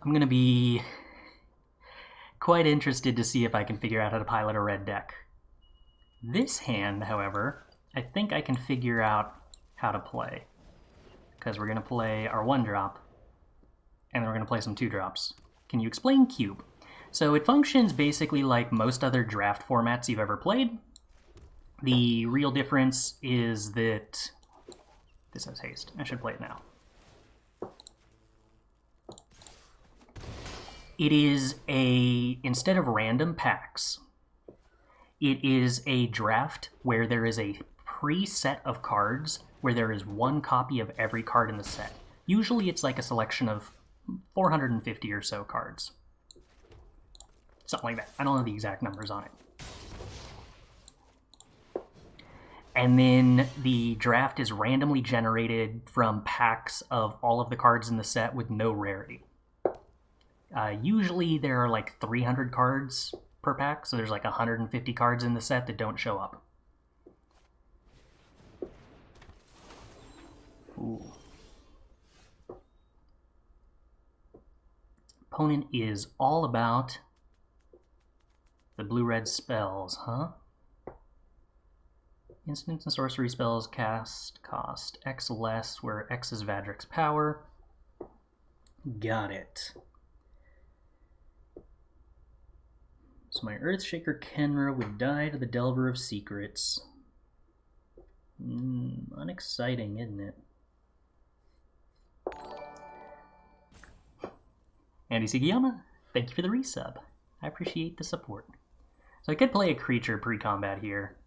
I'm going to be quite interested to see if I can figure out how to pilot a red deck. This hand, however, I think I can figure out how to play. Because we're going to play our 1-drop, and then we're going to play some 2-drops. Can you explain Cube? So it functions basically like most other draft formats you've ever played. The real difference is that... This has haste. I should play it now. It is instead of random packs, it is a draft where there is a preset of cards where there is one copy of every card in the set. Usually it's like a selection of 450 or so cards. Something like that. I don't know the exact numbers on it. And then the draft is randomly generated from packs of all of the cards in the set with no rarity. Usually there are like 300 cards per pack, so there's like 150 cards in the set that don't show up. Ooh. Opponent is all about the blue-red spells, huh? Instants and sorcery spells cast cost X less, where X is Vadric's power. Got it. So my Earthshaker Kenra would die to the Delver of Secrets. Unexciting, isn't it? Andy Sugiyama, thank you for the resub. I appreciate the support. So I could play a creature pre-combat here,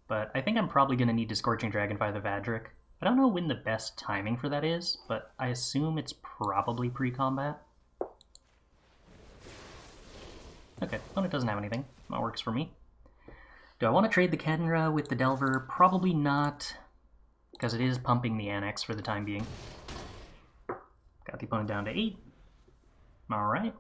but I think I'm probably going to need to Scorching Dragonfire the Vadric. I don't know when the best timing for that is, but I assume it's probably pre-combat. Okay, opponent doesn't have anything. That works for me. Do I want to trade the Kenra with the Delver? Probably not, because it is pumping the Annex for the time being. Got the opponent down to 8. Alright.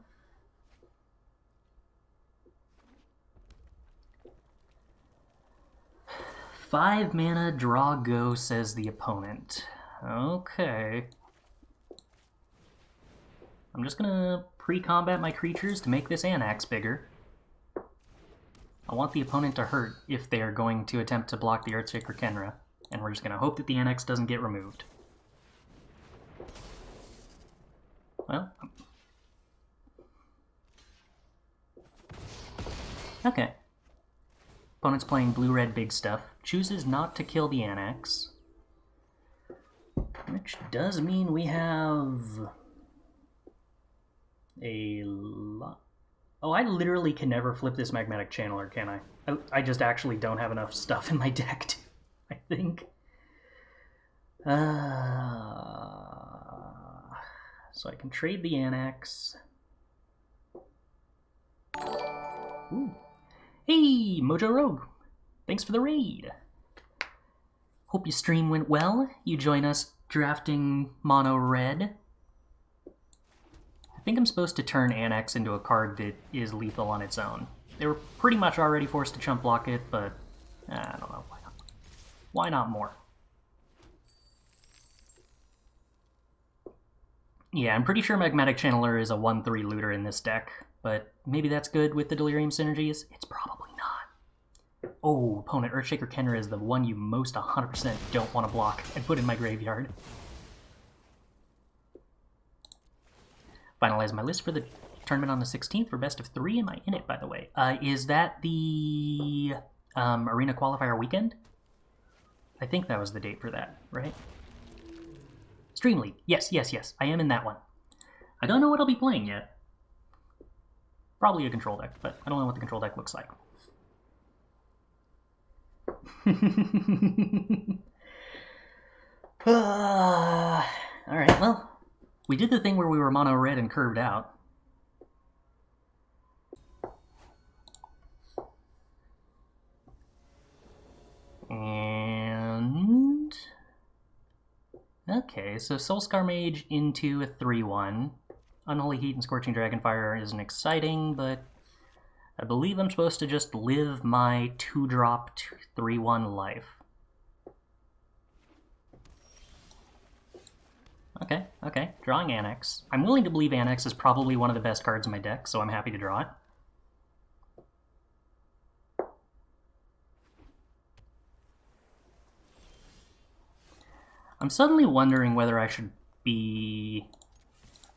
5 mana, draw, go, says the opponent. Okay. I'm just gonna pre-combat my creatures to make this Annex bigger. I want the opponent to hurt if they're going to attempt to block the Earthshaker Kenra, and we're just gonna hope that the Annex doesn't get removed. Well... Okay. Opponent's playing blue-red big stuff. Chooses not to kill the Annex. Which does mean we have... a lot... Oh, I literally can never flip this Magmatic Channeler, can I? I just actually don't have enough stuff in my deck, to, I think. So I can trade the Annex. Ooh. Hey, Mojo Rogue! Thanks for the raid! Hope your stream went well. You join us drafting Mono Red. I think I'm supposed to turn Annex into a card that is lethal on its own. They were pretty much already forced to chump block it, but I don't know, why not? Why not more? Yeah, I'm pretty sure Magmatic Channeler is a 1-3 looter in this deck, but maybe that's good with the Delirium synergies? It's probably not. Oh, opponent, Earthshaker Kenra is the one you most 100% don't want to block and put in my graveyard. Finalize my list for the tournament on the 16th for best of 3. Am I in it, by the way? Is that the Arena Qualifier weekend? I think that was the date for that, right? Stream League. Yes, yes, yes. I am in that one. I don't know what I'll be playing yet. Probably a control deck, but I don't know what the control deck looks like. Alright, well, we did the thing where we were mono red and curved out. And... okay, so Soulscar Mage into a 3-1. Unholy Heat and Scorching Dragonfire isn't exciting, but I believe I'm supposed to just live my 2-drop 3-1 life. Okay. Drawing Annex. I'm willing to believe Annex is probably one of the best cards in my deck, so I'm happy to draw it. I'm suddenly wondering whether I should be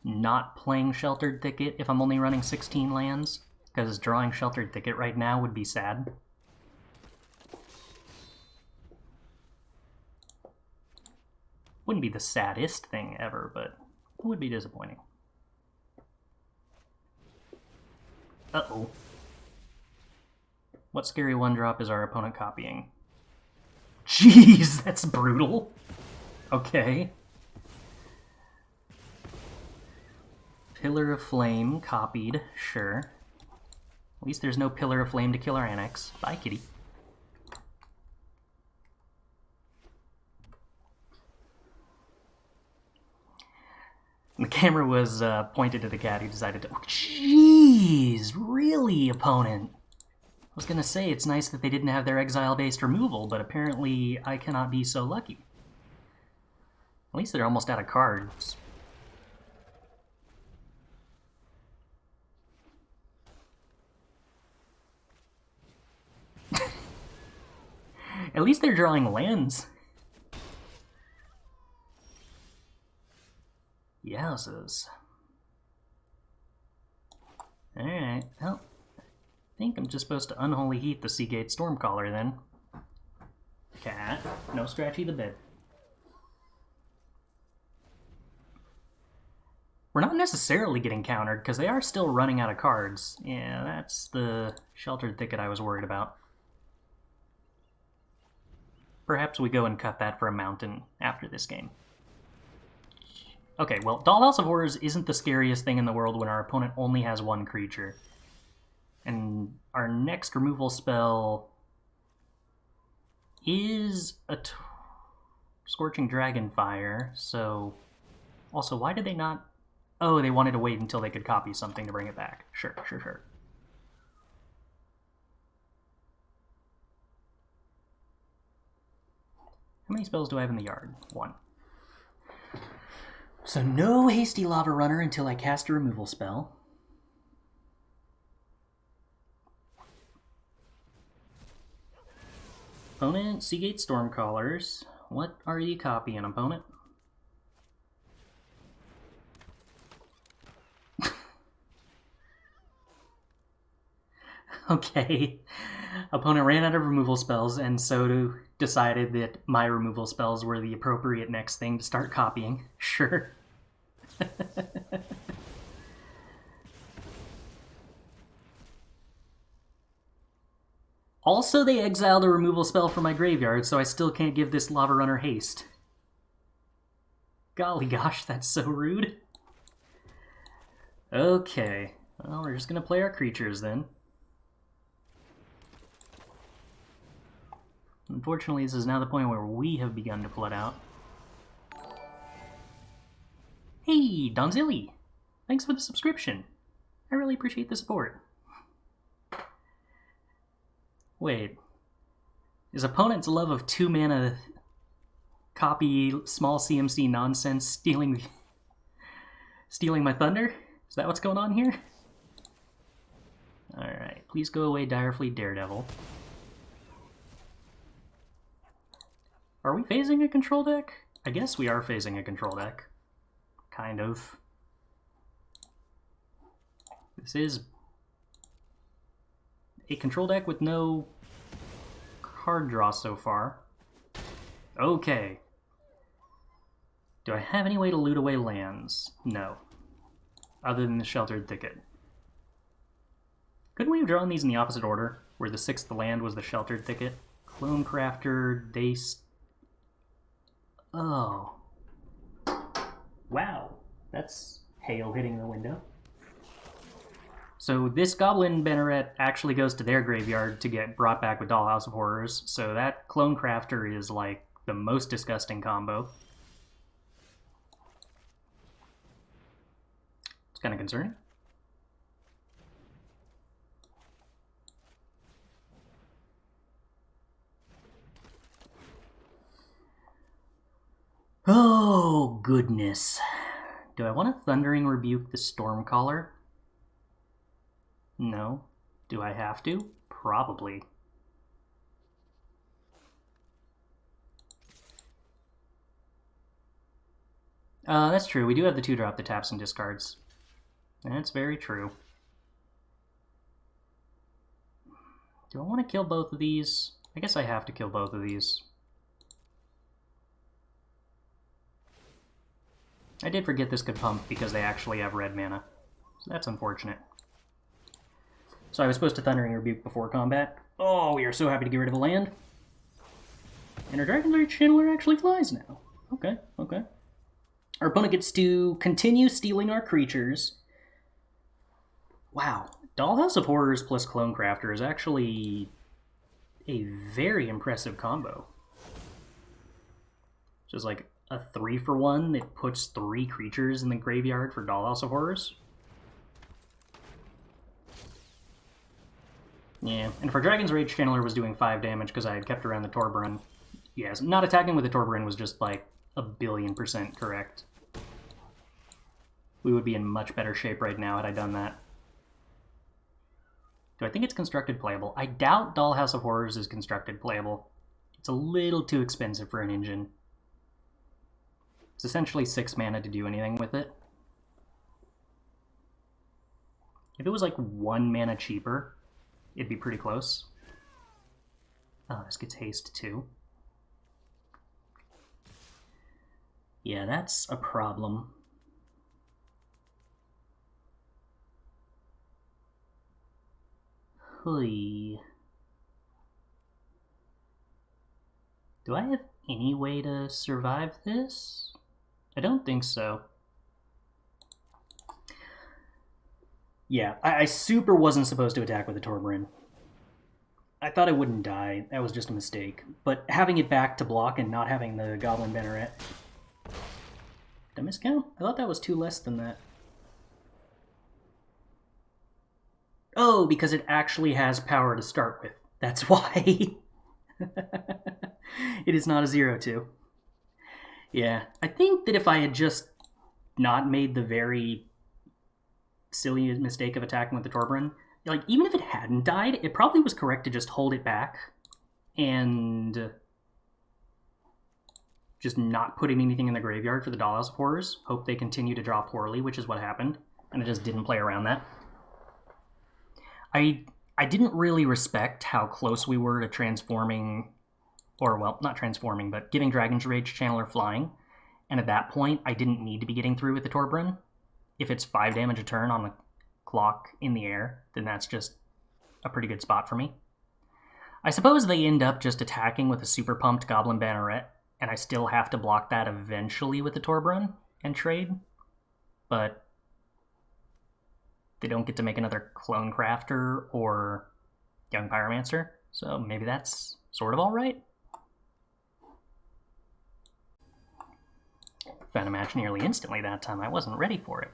not playing Sheltered Thicket if I'm only running 16 lands, because drawing Sheltered Thicket right now would be sad. Wouldn't be the saddest thing ever, but it would be disappointing. Uh-oh. What scary one drop is our opponent copying? Jeez, that's brutal. Okay. Pillar of Flame copied, sure. At least there's no Pillar of Flame to kill our Annex. Bye, kitty. The camera was pointed to the cat who decided to... Oh, jeez, really, opponent? I was gonna say, it's nice that they didn't have their exile-based removal, but apparently I cannot be so lucky. At least they're almost out of cards. At least they're drawing lands. Yowzers. Alright, well, I think I'm just supposed to Unholy Heat the Seagate Stormcaller then. Cat, no Scratchy the Bed. We're not necessarily getting countered, because they are still running out of cards. Yeah, that's the Sheltered Thicket I was worried about. Perhaps we go and cut that for a mountain after this game. Okay, well, Dollhouse of Horrors isn't the scariest thing in the world when our opponent only has one creature. And our next removal spell is a Scorching Dragonfire, so... Also, why did they not... Oh, they wanted to wait until they could copy something to bring it back. Sure. How many spells do I have in the yard? 1. So no Hasty Lava Runner until I cast a removal spell. Opponent, Seagate Stormcallers. What are you copying, opponent? Okay. Opponent ran out of removal spells, and so decided that my removal spells were the appropriate next thing to start copying. Sure. Also, they exiled a removal spell from my graveyard, so I still can't give this Lava Runner haste. Golly gosh, that's so rude. Okay. Well, we're just gonna play our creatures then. Unfortunately, this is now the point where we have begun to flood out. Hey, Donzilli! Thanks for the subscription. I really appreciate the support. Wait. Is opponent's love of 2 mana copy small CMC nonsense stealing my thunder? Is that what's going on here? Alright, please go away, Direfleet Daredevil. Are we phasing a control deck? I guess we are phasing a control deck. Kind of. This is a control deck with no card draw so far. Okay. Do I have any way to loot away lands? No. Other than the Sheltered Thicket. Couldn't we have drawn these in the opposite order? Where the 6th land was the Sheltered Thicket? Clone Crafter, Oh. Wow. That's hail hitting the window. So this Goblin Banneret actually goes to their graveyard to get brought back with Dollhouse of Horrors, so that Clone Crafter is like the most disgusting combo. It's kind of concerning. Oh, goodness. Do I want to Thundering Rebuke the Stormcaller? No. Do I have to? Probably. That's true. We do have the 2-drop that taps and discards. That's very true. Do I want to kill both of these? I guess I have to kill both of these. I did forget this could pump because they actually have red mana. So that's unfortunate. So I was supposed to Thundering Rebuke before combat. Oh, we are so happy to get rid of a land. And our Dragon's Rage Channeler actually flies now. Okay, okay. Our opponent gets to continue stealing our creatures. Wow. Dollhouse of Horrors plus Clone Crafter is actually a very impressive combo. Just like a 3-for-1 that puts 3 creatures in the graveyard for Dollhouse of Horrors. Yeah, and if our Dragon's Rage Channeler was doing 5 damage because I had kept around the Torbrun, yes, not attacking with the Torbrun was just like 1,000,000,000% correct. We would be in much better shape right now had I done that. Do I think it's constructed playable? I doubt Dollhouse of Horrors is constructed playable. It's a little too expensive for an engine. It's essentially 6 mana to do anything with it. If it was like 1 mana cheaper, it'd be pretty close. Oh, this gets haste too. Yeah, that's a problem. Hui. Do I have any way to survive this? I don't think so. Yeah, I super wasn't supposed to attack with a Torbrun. I thought I wouldn't die. That was just a mistake. But having it back to block and not having the Goblin Banneret... Did I miscount? I thought that was 2 less than that. Oh, because it actually has power to start with. That's why. It is not a 0/2. Yeah, I think that if I had just not made the very silly mistake of attacking with the Torbrun, like, even if it hadn't died, it probably was correct to just hold it back and just not putting anything in the graveyard for the Dollhouse of Horrors. Hope they continue to draw poorly, which is what happened, and I just didn't play around that. I didn't really respect how close we were to transforming, or, well, not transforming, but giving Dragon's Rage Channeler flying, and at that point, I didn't need to be getting through with the Torbrun. If it's 5 damage a turn on the clock in the air, then that's just a pretty good spot for me. I suppose they end up just attacking with a super pumped Goblin Banneret, and I still have to block that eventually with the Torbrun and trade, but they don't get to make another Clone Crafter or Young Pyromancer, so maybe that's sort of alright. Found a match nearly instantly that time. I wasn't ready for it.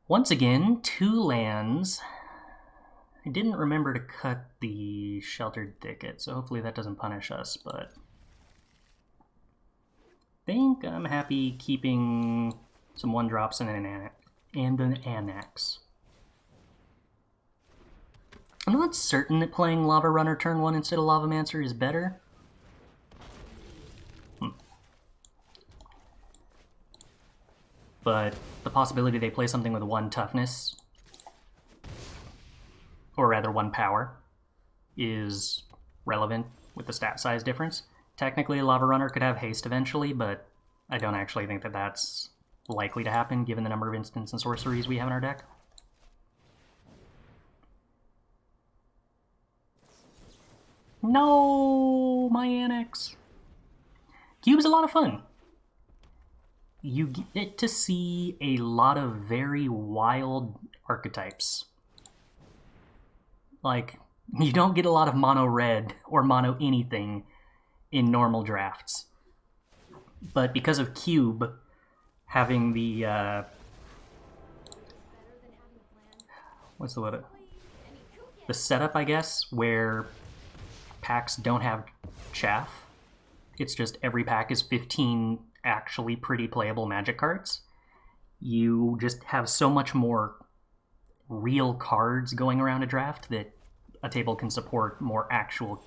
Once again, 2 lands. I didn't remember to cut the Sheltered Thicket, so hopefully that doesn't punish us, but I think I'm happy keeping some 1-drops and an Annex. I'm not certain that playing Lava Runner turn 1 instead of Lavamancer is better. But the possibility they play something with 1 toughness, or rather 1 power, is relevant with the stat size difference. Technically, a Lava Runner could have haste eventually, but I don't actually think that that's likely to happen given the number of instants and sorceries we have in our deck. No, my Annex. Cube's a lot of fun. You get to see a lot of very wild archetypes. Like, you don't get a lot of mono red or mono anything in normal drafts. But because of Cube having the, what's the word? The setup, I guess, where packs don't have chaff, It's just every pack is 15 actually pretty playable Magic cards. You just have so much more real cards going around a draft that a table can support more actual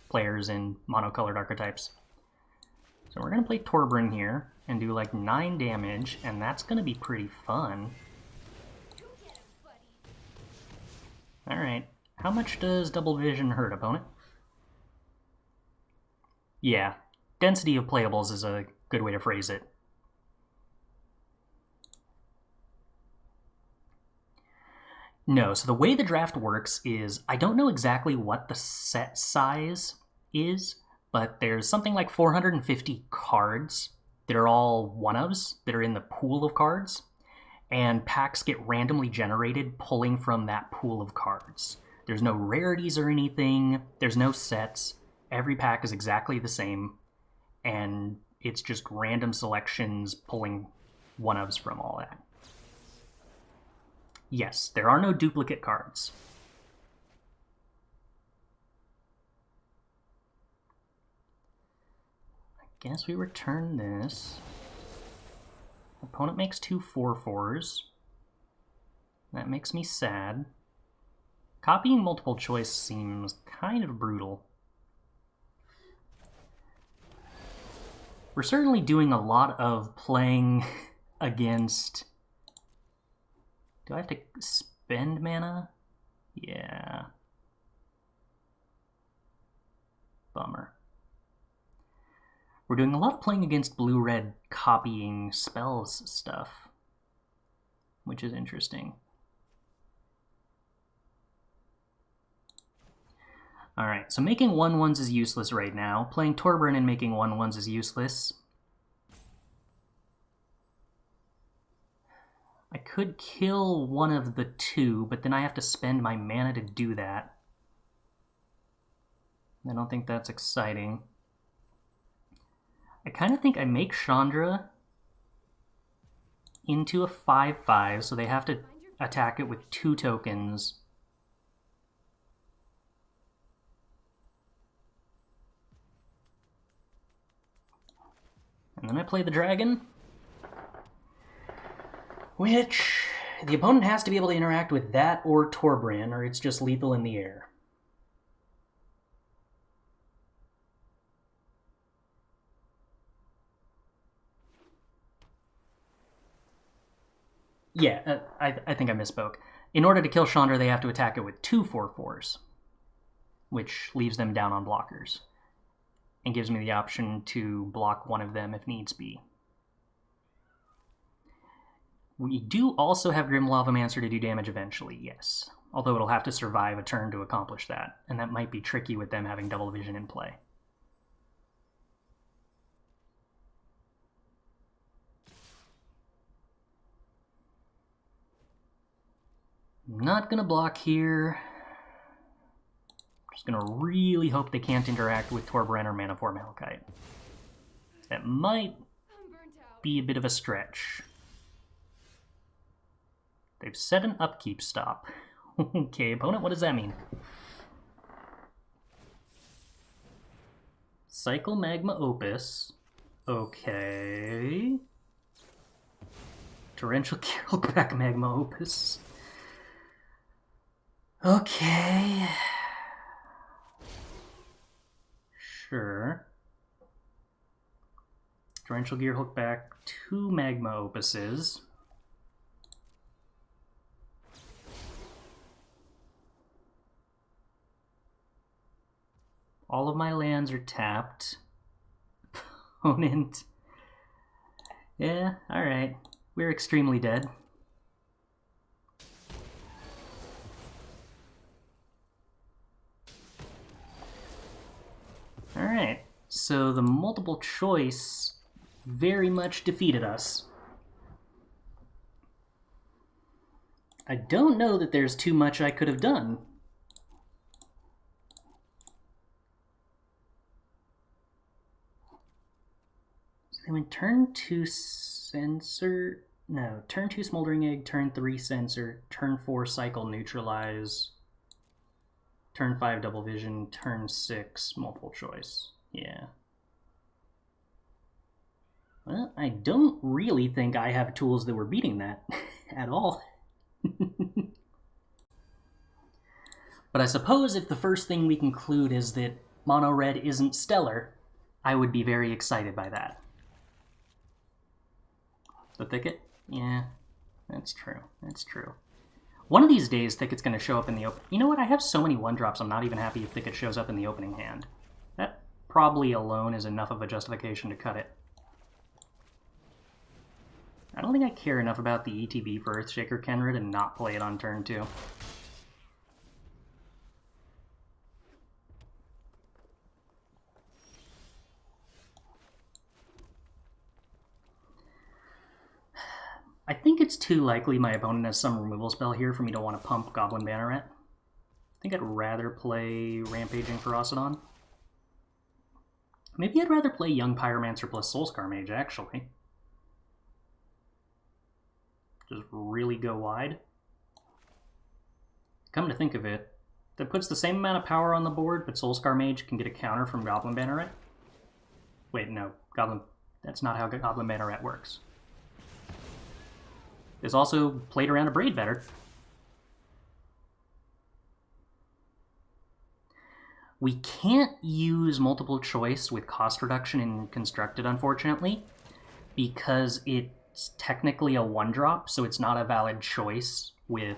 players in monocolored archetypes. So we're going to play Torbran here and do like 9 damage, and that's going to be pretty fun. Alright, how much does Double Vision hurt, opponent? Yeah, density of playables is a good way to phrase it. No, so the way the draft works is, I don't know exactly what the set size is, but there's something like 450 cards that are all one-ofs that are in the pool of cards, and packs get randomly generated pulling from that pool of cards. There's no rarities or anything, there's no sets, every pack is exactly the same, and it's just random selections pulling one-ofs from all that. Yes, there are no duplicate cards. I guess we return this. Opponent makes 2 4/4s. That makes me sad. Copying multiple choice seems kind of brutal. We're certainly doing a lot of playing against... Do I have to spend mana? Yeah. Bummer. We're doing a lot of playing against blue-red copying spells stuff, which is interesting. Alright, so making 1/1s is useless right now. Playing Torbran and making 1/1s is useless. I could kill one of the two, but then I have to spend my mana to do that. I don't think that's exciting. I kind of think I make Chandra into a 5/5, so they have to attack it with 2 tokens. And then I play the dragon, which the opponent has to be able to interact with that or Torbran, or it's just lethal in the air. Yeah, I think I misspoke. In order to kill Chandra, they have to attack it with 2 4/4s, which leaves them down on blockers, and gives me the option to block one of them if needs be. We do also have Grim Lavamancer to do damage eventually, yes. Although it'll have to survive a turn to accomplish that, and that might be tricky with them having Double Vision in play. I'm not going to block here. I'm just going to really hope they can't interact with Torbran or Manafor Malachite. That might be a bit of a stretch. They've set an upkeep stop. Okay, opponent, what does that mean? Cycle Magma Opus. Okay. Torrential Keelback Magma Opus. Okay. Sure. Torrential Gear Hookback, 2 Magma Opuses. All of my lands are tapped. Opponent. Yeah, alright. We're extremely dead. Alright, so the multiple choice very much defeated us. I don't know that there's too much I could have done. So they went turn 2 Censor... No, turn 2 Smoldering Egg, turn 3 Censor, turn 4 Cycle Neutralize, turn 5 Double Vision, turn 6 Multiple Choice. Yeah. Well, I don't really think I have tools that were beating that at all. But I suppose if the first thing we conclude is that mono red isn't stellar, I would be very excited by that. The Thicket? Yeah, that's true. That's true. One of these days, Thicket's going to show up in the open. You know what? I have so many 1-drops, I'm not even happy if Thicket shows up in the opening hand. That probably alone is enough of a justification to cut it. I don't think I care enough about the ETB for Earthshaker Kenra to not play it on turn 2. I think it's too likely my opponent has some removal spell here for me to want to pump Goblin Banneret. I think I'd rather play Rampaging Ferocidon. Maybe I'd rather play Young Pyromancer plus Soulscar Mage, actually. Just really go wide. Come to think of it, that puts the same amount of power on the board, but Soulscar Mage can get a counter from Goblin Banneret. Wait, no. That's not how Goblin Banneret works. This also played around a Braid better. We can't use multiple choice with cost reduction in Constructed, unfortunately, because it's technically a 1-drop, so it's not a valid choice with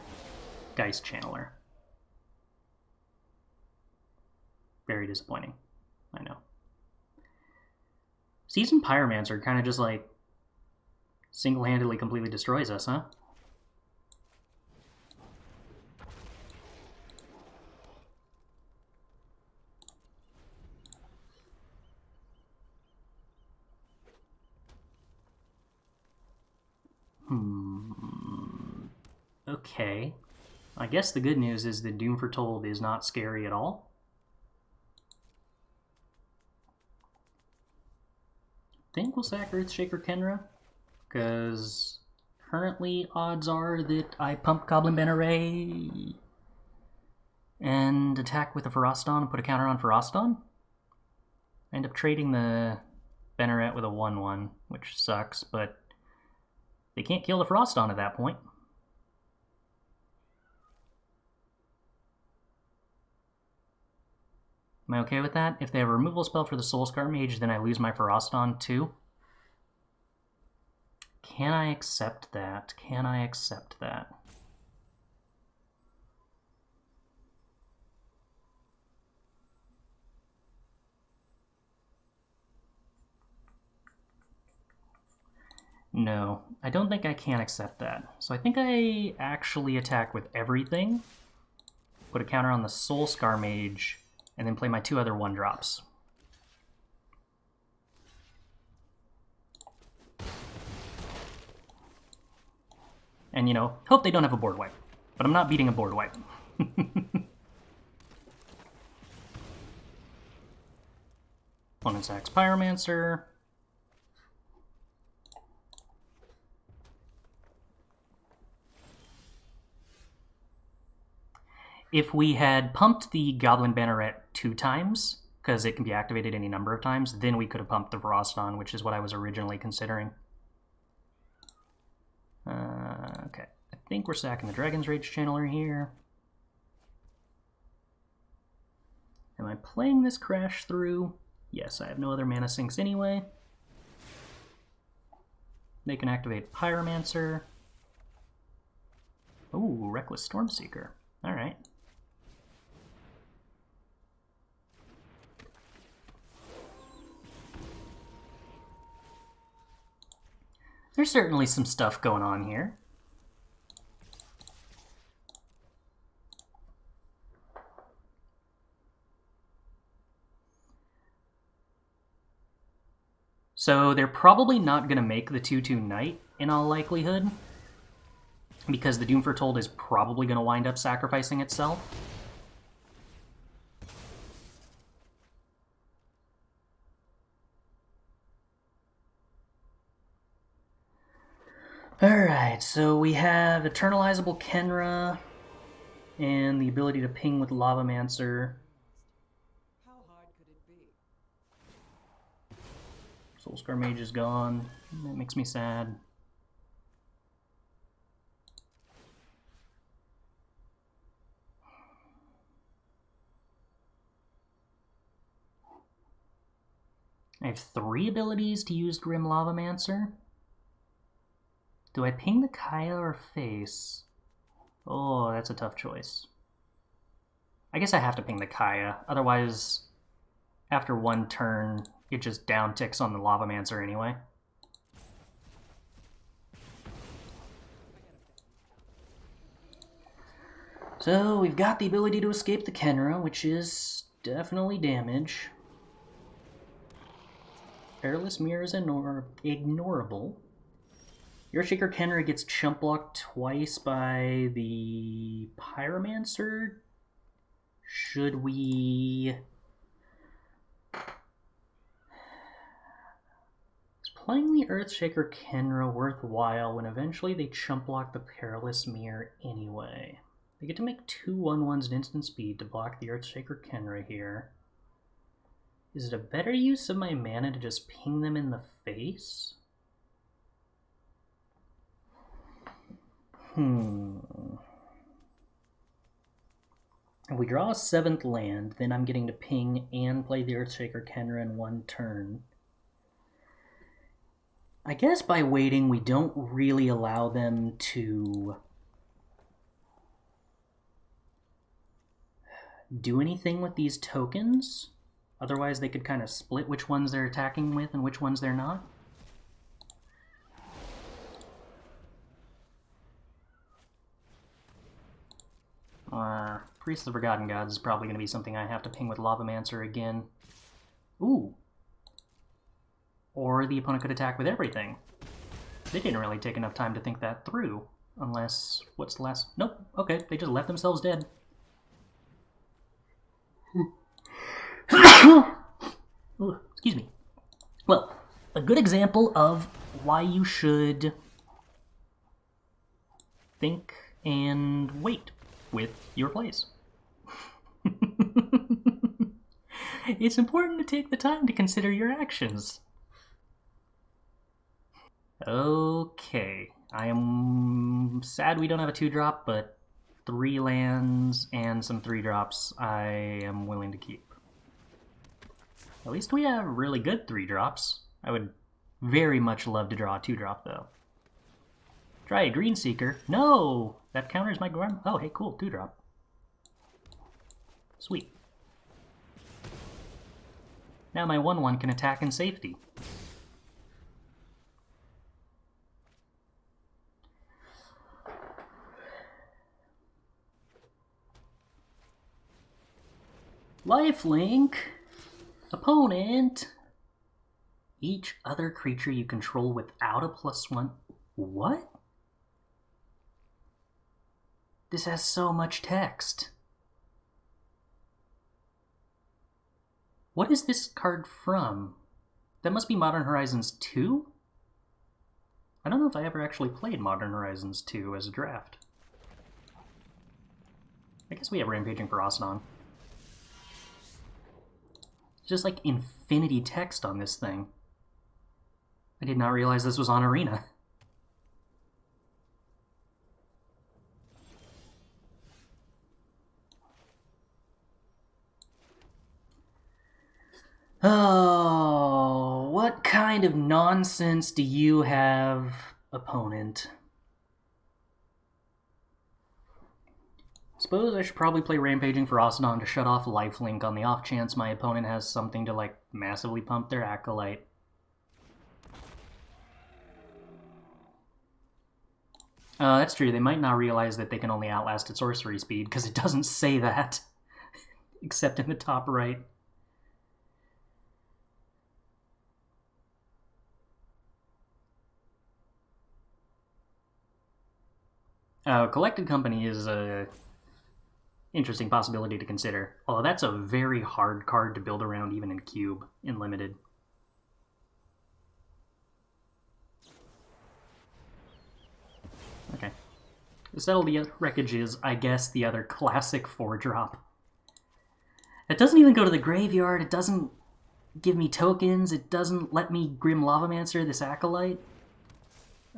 Geist Channeler. Very disappointing, I know. Seasoned Pyromancer kind of just like single-handedly completely destroys us, huh? Okay. I guess the good news is that Doom Foretold is not scary at all. I think we'll sack Earthshaker Kenra, because currently odds are that I pump Goblin Banneret and attack with a Ferocidon and put a counter on Ferocidon. I end up trading the Banneret with a 1/1, which sucks, but they can't kill the Ferocidon at that point. Am I okay with that? If they have a removal spell for the Soulscar Mage, then I lose my Ferocidon too. Can I accept that? Can I accept that? No, I don't think I can accept that. So I think I actually attack with everything, put a counter on the Soulscar Mage, and then play my 2 other 1-drops. And, you know, hope they don't have a board wipe. But I'm not beating a board wipe. Opponent sacks Pyromancer. If we had pumped the Goblin Banneret 2 times, because it can be activated any number of times, then we could have pumped the Ferocidon, which is what I was originally considering. Okay, I think we're sacking the Dragon's Rage Channeler here. Am I playing this Crash through? Yes, I have no other mana sinks anyway. They can activate Pyromancer. Ooh, Reckless Stormseeker. Alright. There's certainly some stuff going on here. So they're probably not going to make the 2/2 Knight in all likelihood, because the Doom Foretold is probably going to wind up sacrificing itself. Alright, so we have Eternalizable Kenra and the ability to ping with Lavamancer. How hard could it be? Soulscar Mage is gone. That makes me sad. I have 3 abilities to use Grim Lavamancer. Do I ping the Kaya or face? Oh, that's a tough choice. I guess I have to ping the Kaya, otherwise, after 1 turn, it just down ticks on the Lavamancer anyway. So, we've got the ability to escape the Kenra, which is definitely damage. Perilous Mirror is ignorable. Earthshaker Kenra gets chump blocked twice by the Pyromancer. Should we... Is playing the Earthshaker Kenra worthwhile when eventually they chump block the Perilous Mirror anyway? They get to make 2 1/1s at instant speed to block the Earthshaker Kenra here. Is it a better use of my mana to just ping them in the face? If we draw a 7th land, then I'm getting to ping and play the Earthshaker Kenra in 1 turn. I guess by waiting, we don't really allow them to do anything with these tokens. Otherwise, they could kind of split which ones they're attacking with and which ones they're not. Priest of the Forgotten Gods is probably going to be something I have to ping with Lavamancer again. Ooh. Or the opponent could attack with everything. They didn't really take enough time to think that through. Unless, what's the last? Nope, okay, they just left themselves dead. Ooh, excuse me. Well, a good example of why you should think and wait with your plays. It's important to take the time to consider your actions. Okay, I am sad we don't have a 2-drop, but 3 lands and some 3-drops I am willing to keep. At least we have really good 3-drops. I would very much love to draw a 2-drop, though. Try a Green Seeker. No! That counters my Gorm. Oh, hey, cool, 2-drop. Sweet. Now my 1/1 can attack in safety. Lifelink. Opponent. Each other creature you control without a +1. What? This has so much text. What is this card from? That must be Modern Horizons 2? I don't know if I ever actually played Modern Horizons 2 as a draft. I guess we have Rampaging Ferocidon. Just like infinity text on this thing. I did not realize this was on Arena. Oh, what kind of nonsense do you have, opponent? Suppose I should probably play Rampaging Ferocidon to shut off Lifelink on the off chance my opponent has something to, like, massively pump their Acolyte. That's true. They might not realize that they can only outlast at sorcery speed, because it doesn't say that. Except in the top right. Collected Company is a interesting possibility to consider. Although that's a very hard card to build around even in Cube, in Limited. Okay. Settle the Wreckage is, I guess, the other classic 4-drop. It doesn't even go to the graveyard, it doesn't give me tokens. It doesn't let me Grim Lavamancer this Acolyte.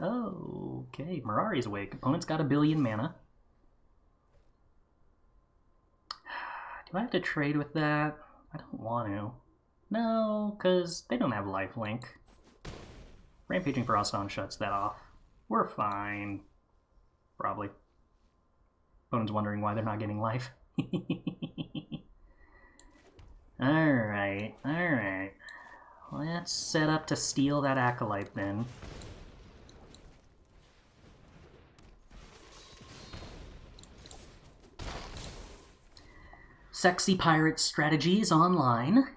Oh, okay. Mirari's awake. Opponent's got 1 billion mana. Do I have to trade with that? I don't want to. No, because they don't have lifelink. Rampaging Frostdawn shuts that off. We're fine. Probably. Opponent's wondering why they're not getting life. Alright, alright. Let's set up to steal that Acolyte then. Sexy Pirate Strategy is online.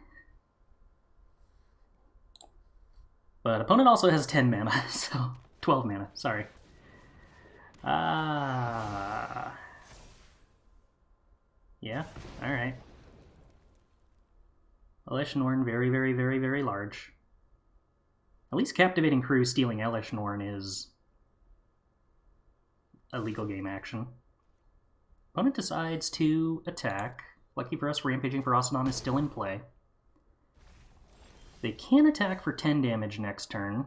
But opponent also has 10 mana, so 12 mana, sorry. Yeah, alright. Elesh Norn, very, very, very, very large. At least Captivating Crew stealing Elesh Norn is a legal game action. Opponent decides to attack. Lucky for us, Rampaging Frostdawn is still in play. They can attack for 10 damage next turn.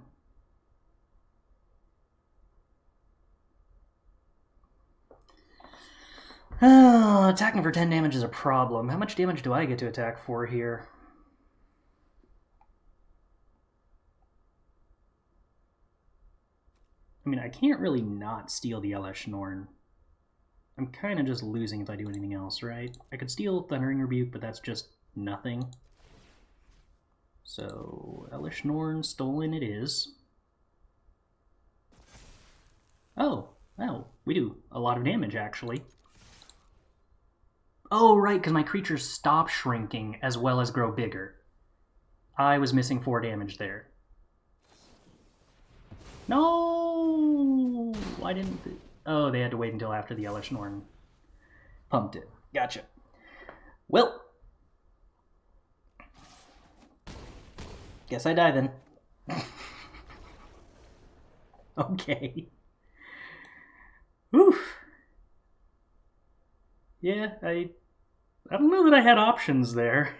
Attacking for 10 damage is a problem. How much damage do I get to attack for here? I mean, I can't really not steal the Elesh Norn. I'm kind of just losing if I do anything else, right? I could steal Thundering Rebuke, but that's just nothing. So, Elesh Norn stolen it is. Oh, we do a lot of damage, actually. Oh, right, because my creatures stop shrinking as well as grow bigger. I was missing 4 damage there. No! Why didn't they? Oh, they had to wait until after the Elesh Norn pumped it. Gotcha. Well, guess I die then. Okay. Oof. Yeah, I don't know that I had options there.